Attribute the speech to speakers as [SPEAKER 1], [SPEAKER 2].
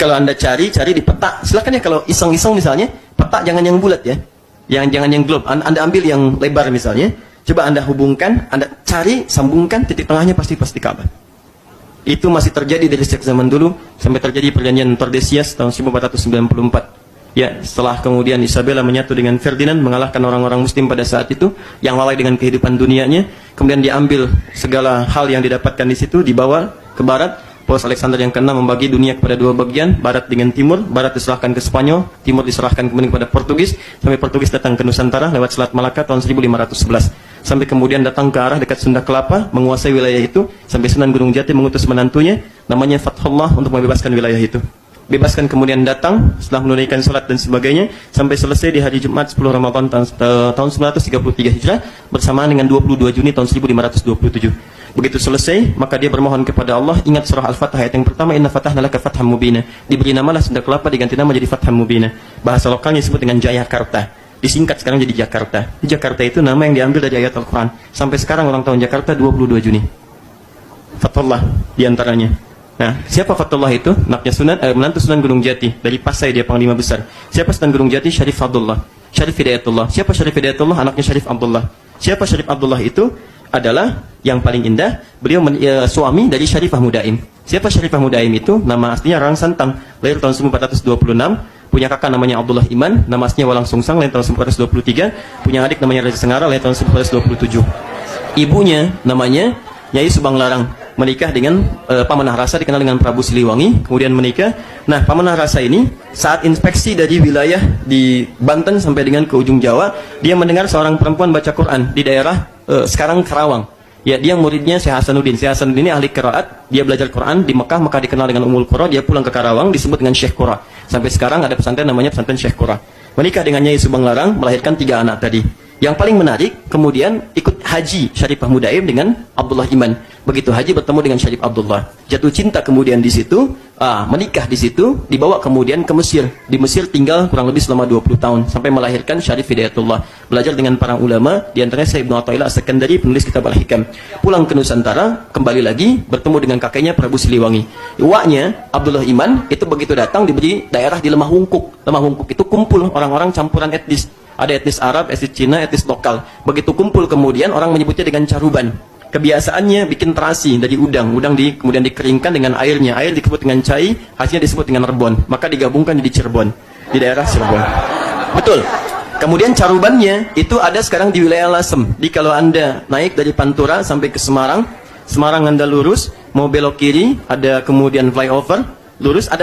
[SPEAKER 1] kalau Anda cari di peta, silakan ya kalau iseng-iseng misalnya, peta jangan yang bulat ya. Jangan yang globe. Anda ambil yang lebar misalnya, coba Anda hubungkan, Anda cari, sambungkan, titik tengahnya pasti Ka'bah. Itu masih terjadi dari sejak zaman dulu sampai terjadi perjanjian Tordesillas tahun 1494. Ya, setelah kemudian Isabella menyatu dengan Ferdinand, mengalahkan orang-orang muslim pada saat itu yang lalai dengan kehidupan dunianya, kemudian diambil segala hal yang didapatkan di situ, dibawa ke barat. Paus Alexander yang ke-6 membagi dunia kepada dua bagian, barat dengan timur. Barat diserahkan ke Spanyol, timur diserahkan kemudian kepada Portugis, sampai Portugis datang ke Nusantara lewat Selat Malaka tahun 1511. Sampai kemudian datang ke arah dekat Sunda Kelapa, menguasai wilayah itu, sampai Sunan Gunung Jati mengutus menantunya, namanya Fathullah, untuk membebaskan wilayah itu. Bebaskan kemudian datang, setelah menunaikan salat dan sebagainya, sampai selesai di hari Jumat 10 Ramadan tahun 933 Hijrah, bersamaan dengan 22 Juni tahun 1527. Begitu selesai, maka dia bermohon kepada Allah, ingat surah Al-Fatah ayat yang pertama, inna fatahna laka fatham mubina. Diberi namalah Sunda Kelapa, diganti nama jadi Fatham Mubina. Bahasa lokalnya disebut dengan Jayakarta. Disingkat sekarang jadi Jakarta. Jakarta itu nama yang diambil dari ayat Al-Quran. Sampai sekarang ulang tahun Jakarta 22 Juni. Fathullah diantaranya. Nah, siapa Fathullah itu? Anaknya menantu Sunan Gunung Jati. Dari Pasai dia panglima besar. Siapa Sunan Gunung Jati? Syarif Abdullah. Syarif Hidayatullah. Siapa Syarif Hidayatullah? Anaknya Syarif Abdullah. Siapa Syarif Abdullah itu? Adalah yang paling indah, beliau suami dari Syarifah Mudaim. Siapa Syarifah Mudaim itu? Nama aslinya Rang Santang, lahir tahun 1426, punya kakak namanya Abdullah Iman, nama aslinya Walang Sungsang, lahir tahun 1423, punya adik namanya Raja Sengara, lahir tahun 1427. Ibunya namanya Nyai Subang Larang, menikah dengan Pamanah Rasa, dikenal dengan Prabu Siliwangi, kemudian menikah. Nah, Pamanah Rasa ini saat inspeksi dari wilayah di Banten sampai dengan ke ujung Jawa, dia mendengar seorang perempuan baca Quran di daerah sekarang Karawang. Ya, dia muridnya Syekh Hasanuddin. Syekh Hasanuddin ini ahli qiraat, dia belajar Quran di Mekah, maka dikenal dengan Ummul Qura. Dia pulang ke Karawang, disebut dengan Syekh Qura. Sampai sekarang ada pesantren namanya pesantren Syekh Qura. Menikah dengan Nyai Subang Larang, melahirkan 3 anak tadi. Yang paling menarik, kemudian ikut haji Syarifah Mudaim dengan Abdullah Iman. Begitu haji bertemu dengan Syarif Abdullah, jatuh cinta kemudian di situ, menikah di situ, dibawa kemudian ke Mesir. Di Mesir tinggal kurang lebih selama 20 tahun sampai melahirkan Syarif Hidayatullah. Belajar dengan para ulama, di antaranya Syekh Ibnu Athaillah As-Sakandari, penulis kitab Al-Hikam. Pulang ke Nusantara, kembali lagi bertemu dengan kakeknya Prabu Siliwangi. Uaknya Abdullah Iman itu begitu datang diberi daerah di Lemah Wungkuk. Lemah Wungkuk itu kumpul orang-orang campuran etnis. Ada etnis Arab, etnis Cina, etnis lokal. Begitu kumpul kemudian orang menyebutnya dengan caruban. Kebiasaannya bikin terasi dari udang. Kemudian dikeringkan dengan airnya. Air disebut dengan cai, hasilnya disebut dengan rebon. Maka digabungkan jadi Cirebon. Di daerah Cirebon. Betul. Kemudian carubannya itu ada sekarang di wilayah Lasem. Jadi kalau Anda naik dari Pantura sampai ke Semarang, Anda lurus, mau belok kiri, ada kemudian flyover, lurus, ada